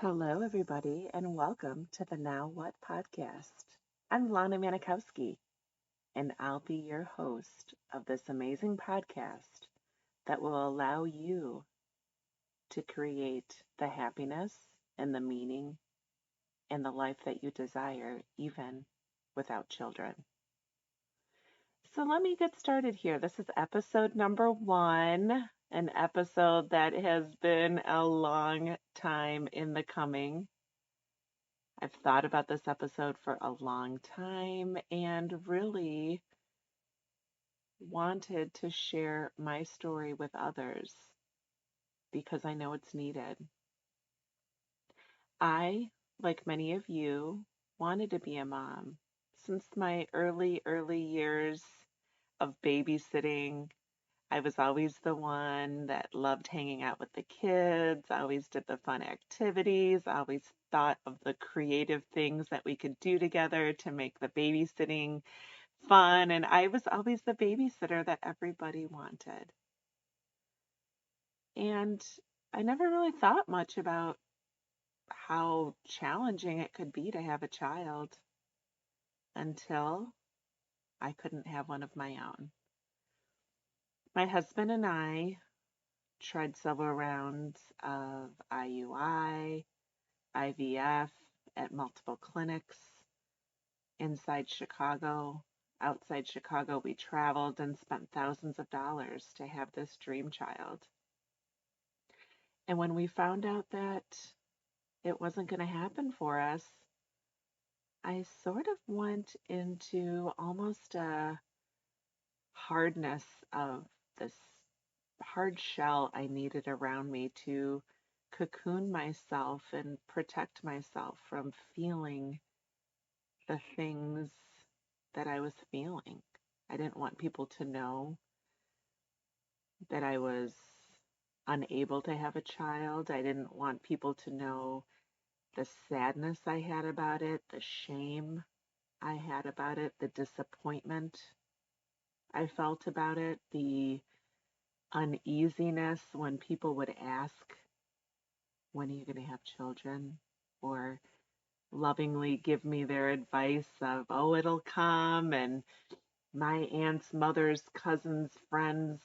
Hello, everybody, and welcome to the Now What podcast. I'm Lana Manikowski, and I'll be your host of this amazing podcast that will allow you to create the happiness and the meaning and the life that you desire, even without children. So, let me get started here. This is episode number 1, an episode that has been a long time in the coming. I've thought about this episode for a long time and really wanted to share my story with others because I know it's needed. I, like many of you, wanted to be a mom since my early years of babysitting. I was always the one that loved hanging out with the kids, always did the fun activities, always thought of the creative things that we could do together to make the babysitting fun. And I was always the babysitter that everybody wanted. And I never really thought much about how challenging it could be to have a child until I couldn't have one of my own. My husband and I tried several rounds of IUI, IVF at multiple clinics inside Chicago. Outside Chicago, we traveled and spent thousands of dollars to have this dream child. And when we found out that it wasn't going to happen for us, I sort of went into almost a hardness of this hard shell I needed around me to cocoon myself and protect myself from feeling the things that I was feeling. I didn't want people to know that I was unable to have a child. I didn't want people to know the sadness I had about it, the shame I had about it, the disappointment I felt about it, the uneasiness when people would ask, when are you going to have children? Or lovingly give me their advice of, oh, it'll come. And my aunt's mother's cousin's friend's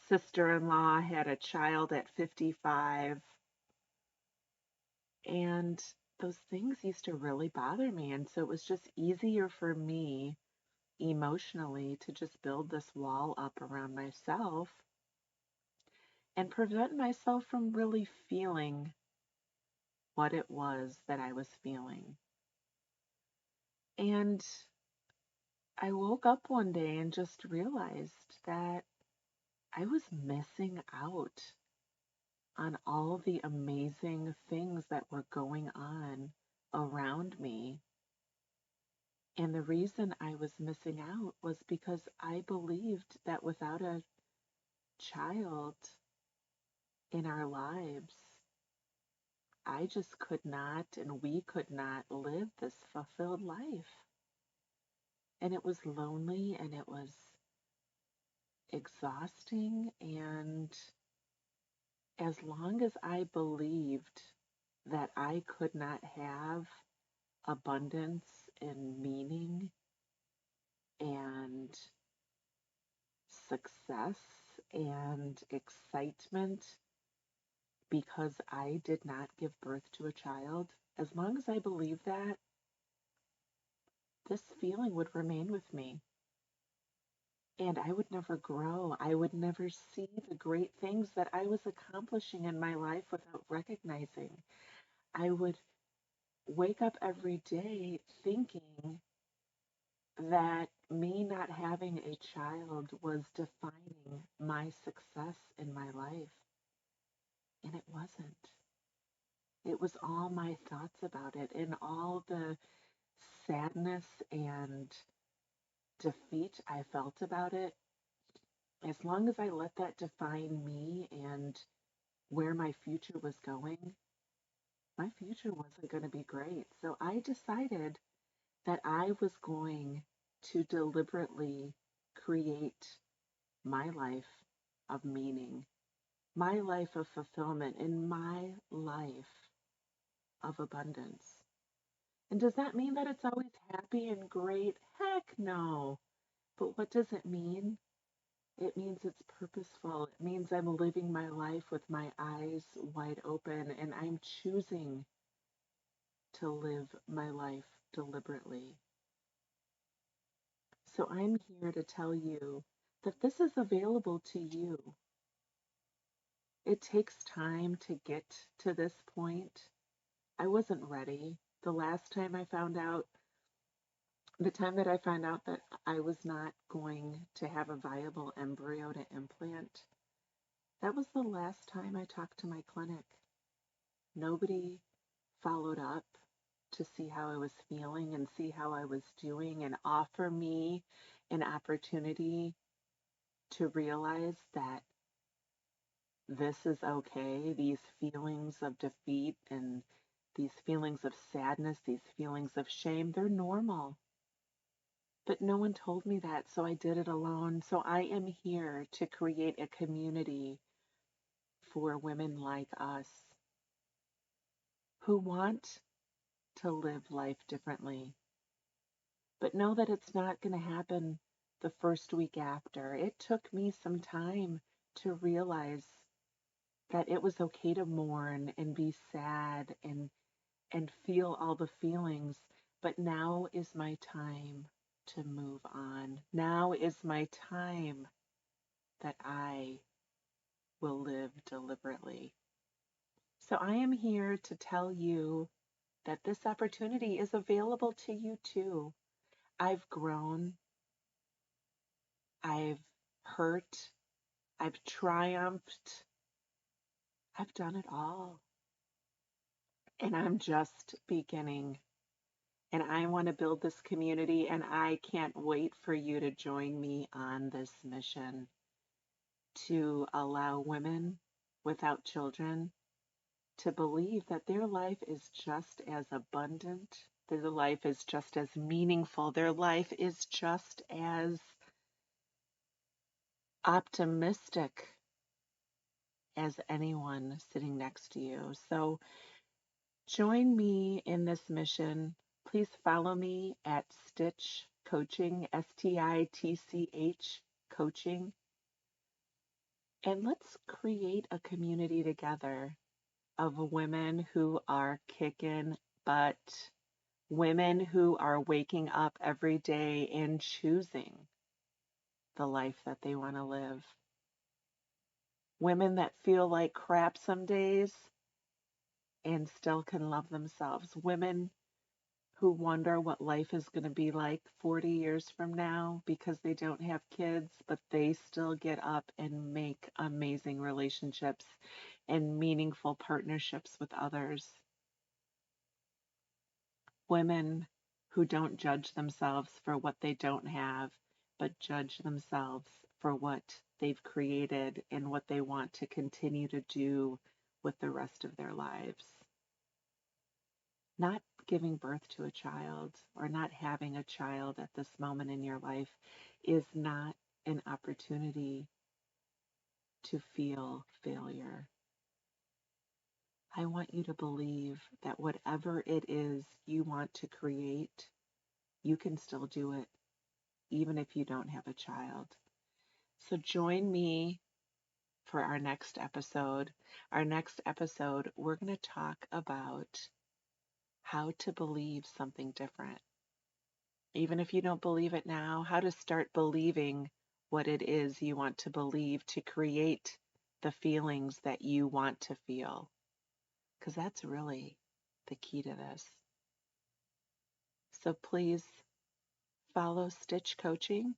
sister-in-law had a child at 55. And those things used to really bother me. And so it was just easier for me emotionally to just build this wall up around myself and prevent myself from really feeling what it was that I was feeling. And I woke up one day and just realized that I was missing out on all the amazing things that were going on around me. And the reason I was missing out was because I believed that without a child in our lives, I just could not and we could not live this fulfilled life. And it was lonely and it was exhausting. And as long as I believed that I could not have abundance and meaning and success and excitement because I did not give birth to a child, as long as I believed that, this feeling would remain with me. And I would never grow. I would never see the great things that I was accomplishing in my life without recognizing. I would wake up every day thinking that me not having a child was defining my success in my life. And it wasn't. It was all my thoughts about it and all the sadness and defeat I felt about it. As long as I let that define me and where my future was going, my future wasn't going to be great. So I decided that I was going to deliberately create my life of meaning, my life of fulfillment, in my life of abundance. And does that mean that it's always happy and great? Heck no. But what does it mean? It means it's purposeful. It means I'm living my life with my eyes wide open and I'm choosing to live my life deliberately. So I'm here to tell you that this is available to you. It takes time to get to this point. I wasn't ready. The last time I found out, the time that I found out that I was not going to have a viable embryo to implant, that was the last time I talked to my clinic. Nobody followed up to see how I was feeling and see how I was doing and offer me an opportunity to realize that this is okay. These feelings of defeat and these feelings of sadness, these feelings of shame, they're normal. But no one told me that, so I did it alone. So I am here to create a community for women like us who want to live life differently. But know that it's not going to happen the first week after. It took me some time to realize that it was okay to mourn and be sad and feel all the feelings. But now is my time to move on. Now is my time that I will live deliberately. So I am here to tell you that this opportunity is available to you too. I've grown, I've hurt, I've triumphed, I've done it all. And I'm just beginning. And I want to build this community, and I can't wait for you to join me on this mission to allow women without children to believe that their life is just as abundant, their life is just as meaningful, their life is just as optimistic as anyone sitting next to you. So join me in this mission. Please follow me at Stitch Coaching, STITCH Coaching, and let's create a community together of women who are kicking butt, women who are waking up every day and choosing the life that they want to live, women that feel like crap some days and still can love themselves, women who wonder what life is going to be like 40 years from now because they don't have kids, but they still get up and make amazing relationships and meaningful partnerships with others. Women who don't judge themselves for what they don't have, but judge themselves for what they've created and what they want to continue to do with the rest of their lives. Not giving birth to a child or not having a child at this moment in your life is not an opportunity to feel failure. I want you to believe that whatever it is you want to create, you can still do it, even if you don't have a child. So join me for our next episode. Our next episode, we're going to talk about how to believe something different. Even if you don't believe it now, how to start believing what it is you want to believe to create the feelings that you want to feel. Because that's really the key to this. So please follow Stitch Coaching.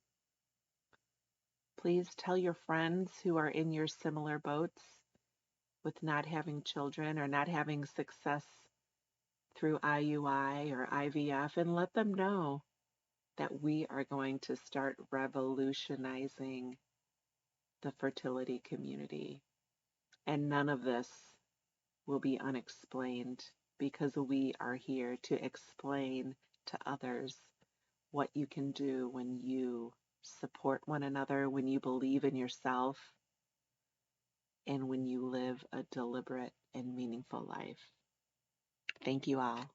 Please tell your friends who are in your similar boats with not having children or not having success through IUI or IVF and let them know that we are going to start revolutionizing the fertility community. And none of this will be unexplained because we are here to explain to others what you can do when you support one another, when you believe in yourself, and when you live a deliberate and meaningful life. Thank you all.